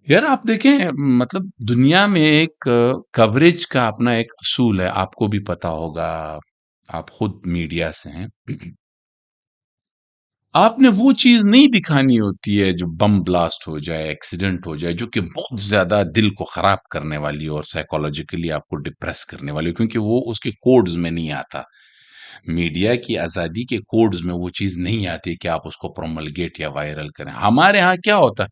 यार आप देखें मतलब दुनिया में एक कवरेज का अपना एक असूल है, आपको भी पता होगा। आप खुद मीडिया से हैं। आपने वो चीज नहीं दिखानी होती है जो बम ब्लास्ट हो जाए, एक्सीडेंट हो जाए, जो कि बहुत ज्यादा दिल को खराब करने वाली हो और साइकोलॉजिकली आपको डिप्रेस करने वाली हो, क्योंकि वो उसके कोड्स में नहीं आता। मीडिया की आजादी के कोड्स में वो चीज नहीं आती कि आप उसको प्रोमलगेट या वायरल करें। हमारे यहाँ क्या होता है,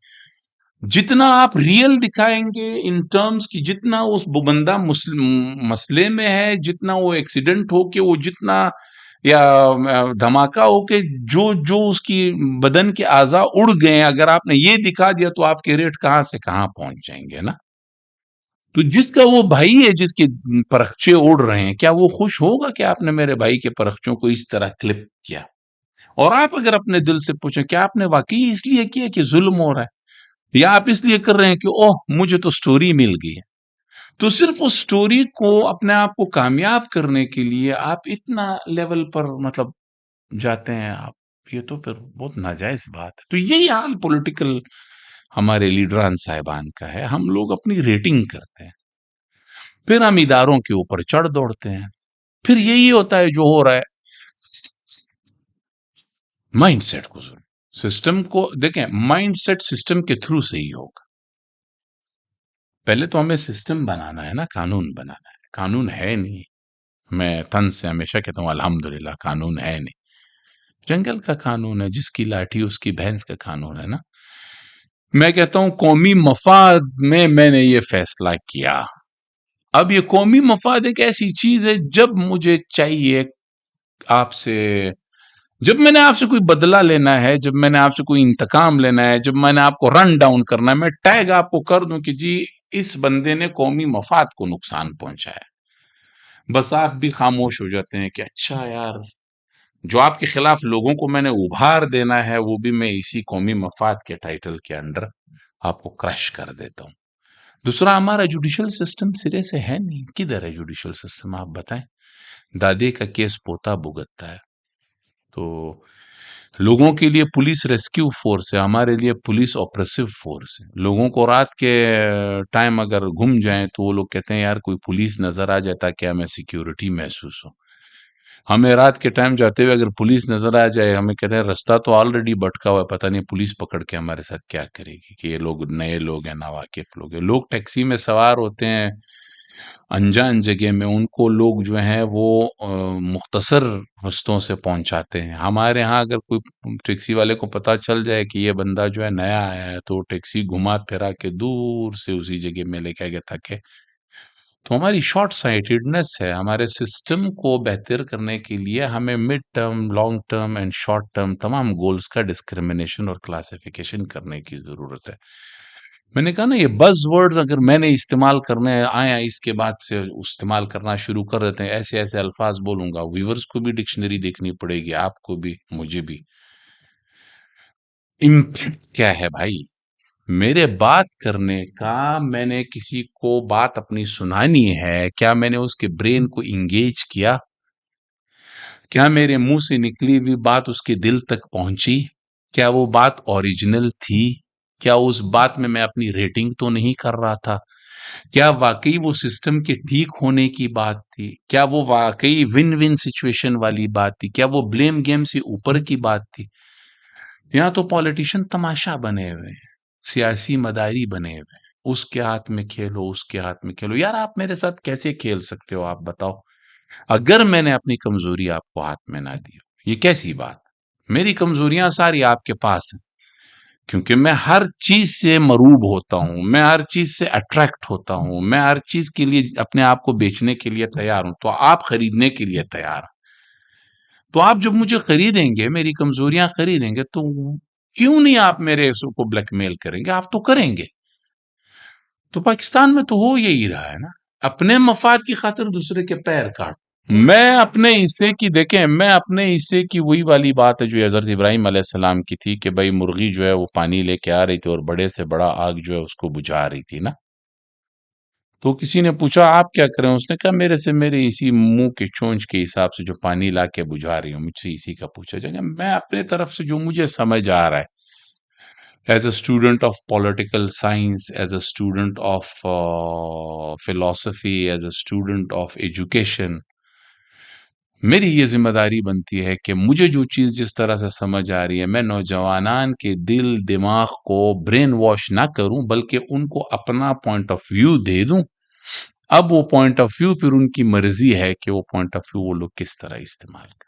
जितना आप रियल दिखाएंगे इन टर्म्स की, जितना उस बंदा मसले में है, जितना वो एक्सीडेंट हो के वो जितना या धमाका हो के जो जो उसकी बदन के आज़ा उड़ गए हैं, अगर आपने ये दिखा दिया तो आपके रेट कहां से कहां पहुंच जाएंगे ना। तो जिसका वो भाई है, जिसके परखचे उड़ रहे हैं, क्या वो खुश होगा कि आपने मेरे भाई के परखचों को इस तरह क्लिप किया? और आप अगर अपने दिल से पूछें, क्या आपने वाकई इसलिए किया कि जुल्म हो रहा है, या आप इसलिए कर रहे हैं कि ओह मुझे तो स्टोरी मिल गई है? तो सिर्फ उस स्टोरी को अपने आप को कामयाब करने के लिए आप इतना लेवल पर मतलब जाते हैं आप। ये तो फिर बहुत नाजायज बात है। तो यही हाल पॉलिटिकल हमारे लीडरान साहिबान का है। हम लोग अपनी रेटिंग करते हैं, फिर हम इदारों के ऊपर चढ़ दौड़ते हैं। फिर यही होता है जो हो रहा है। माइंडसेट को सुन, सिस्टम को देखें, माइंडसेट सिस्टम के थ्रू से ही होगा। पहले तो हमें सिस्टम बनाना है ना, कानून बनाना है। कानून है नहीं। मैं तन से हमेशा कहता हूँ अल्हम्दुलिल्लाह कानून है नहीं। जंगल का कानून है, जिसकी लाठी उसकी भैंस का कानून है ना। मैं कहता हूँ कौमी मफाद में मैंने ये फैसला किया। अब ये कौमी मफाद एक ऐसी चीज है, जब मुझे चाहिए आपसे, जब मैंने आपसे कोई बदला लेना है, जब मैंने आपसे कोई इंतकाम लेना है, जब मैंने आपको रन डाउन करना है, मैं टैग आपको कर दूं कि जी इस बंदे ने कौमी मफाद को नुकसान पहुंचाया। बस आप भी खामोश हो जाते हैं कि अच्छा यार, जो आपके खिलाफ लोगों को मैंने उभार देना है, वो भी मैं इसी कौमी मफाद के टाइटल के अंडर आपको क्रश कर देता हूं। दूसरा, हमारा जुडिशल सिस्टम सिरे से है नहीं। किधर है जुडिशल सिस्टम, आप बताएं। दादे का केस पोता भुगतता है। तो लोगों के लिए पुलिस रेस्क्यू फोर्स है, हमारे लिए पुलिस ऑपरेसिव फोर्स है। लोगों को रात के टाइम अगर घूम जाएं तो वो लोग कहते हैं यार कोई पुलिस नजर आ जाए ताकि हमें सिक्योरिटी महसूस हो। हमें रात के टाइम जाते हुए अगर पुलिस नजर आ जाए, हमें कहते हैं रास्ता तो ऑलरेडी भटका हुआ है, पता नहीं पुलिस पकड़ के हमारे साथ क्या करेगी, कि ये लोग नए लोग हैं, नावाकिफ लोग हैं। लोग टैक्सी में सवार होते हैं अनजान जगह में, उनको लोग जो हैं वो मुख्तसर रस्तों से पहुंचाते हैं। हमारे यहाँ अगर कोई टैक्सी वाले को पता चल जाए कि ये बंदा जो है नया आया है, तो टैक्सी घुमा फिरा के दूर से उसी जगह में लेके आएगा ताकि, तो हमारी शॉर्ट साइटेडनेस है। हमारे सिस्टम को बेहतर करने के लिए हमें mid term, long term and short term तमाम गोल्स का डिस्क्रिमिनेशन और क्लासिफिकेशन करने की जरूरत है। मैंने कहा ना, ये बज वर्ड्स अगर मैंने इस्तेमाल करने आया, इसके बाद से इस्तेमाल करना शुरू कर देते हैं, ऐसे ऐसे अल्फाज बोलूंगा, व्यूवर्स को भी डिक्शनरी देखनी पड़ेगी, आपको भी मुझे भी। इम्पैक्ट क्या है भाई मेरे बात करने का? मैंने किसी को बात अपनी सुनानी है, क्या मैंने उसके ब्रेन को इंगेज किया? क्या मेरे मुंह से निकली हुई बात उसके दिल तक पहुंची? क्या वो बात ओरिजिनल थी? क्या उस बात में मैं अपनी रेटिंग तो नहीं कर रहा था? क्या वाकई वो सिस्टम के ठीक होने की बात थी? क्या वो वाकई विन विन सिचुएशन वाली बात थी? क्या वो ब्लेम गेम से ऊपर की बात थी? यहाँ तो पॉलिटिशियन तमाशा बने हुए हैं, सियासी मदारी बने हुए हैं। उसके हाथ में खेलो, उसके हाथ में खेलो। यार आप मेरे साथ कैसे खेल सकते हो, आप बताओ? अगर मैंने अपनी कमजोरी आपको हाथ में ना दी हो, ये कैसी बात? मेरी कमजोरियां सारी आपके पास हैं, क्योंकि मैं हर चीज से मरूब होता हूं, मैं हर चीज से अट्रैक्ट होता हूं, मैं हर चीज के लिए अपने आप को बेचने के लिए तैयार हूं, तो आप खरीदने के लिए तैयार हैं। तो आप जब मुझे खरीदेंगे, मेरी कमजोरियां खरीदेंगे, तो क्यों नहीं आप मेरे को ब्लैकमेल करेंगे? आप तो करेंगे। तो पाकिस्तान में तो हो यही रहा है ना, अपने मफाद की खातिर दूसरे के पैर काट। मैं अपने हिस्से की, देखें, मैं अपने हिस्से की वही वाली बात है जो हजरत इब्राहिम अलैहिस्सलाम की थी, कि भाई मुर्गी जो है वो पानी लेके आ रही थी और बड़े से बड़ा आग जो है उसको बुझा रही थी ना। तो किसी ने पूछा आप क्या करें, उसने कहा मेरे से मेरे इसी मुंह के चोंच के हिसाब से जो पानी ला के बुझा रही हूँ, मुझसे इसी का पूछा जाएगा। मैं अपने तरफ से जो मुझे समझ आ रहा है, As a student of political science, as a student of philosophy, as a student of education, मेरी ये ज़िम्मेदारी बनती है कि मुझे जो चीज़ जिस तरह से समझ आ रही है, मैं नौजवानान के दिल, दिमाग को ब्रेन वॉश ना करूँ, बल्कि उनको अपना पॉइंट ऑफ व्यू दे दूँ। अब वो पॉइंट ऑफ व्यू फिर उनकी मर्ज़ी है कि वो पॉइंट ऑफ व्यू वो लोग किस तरह इस्तेमाल करें।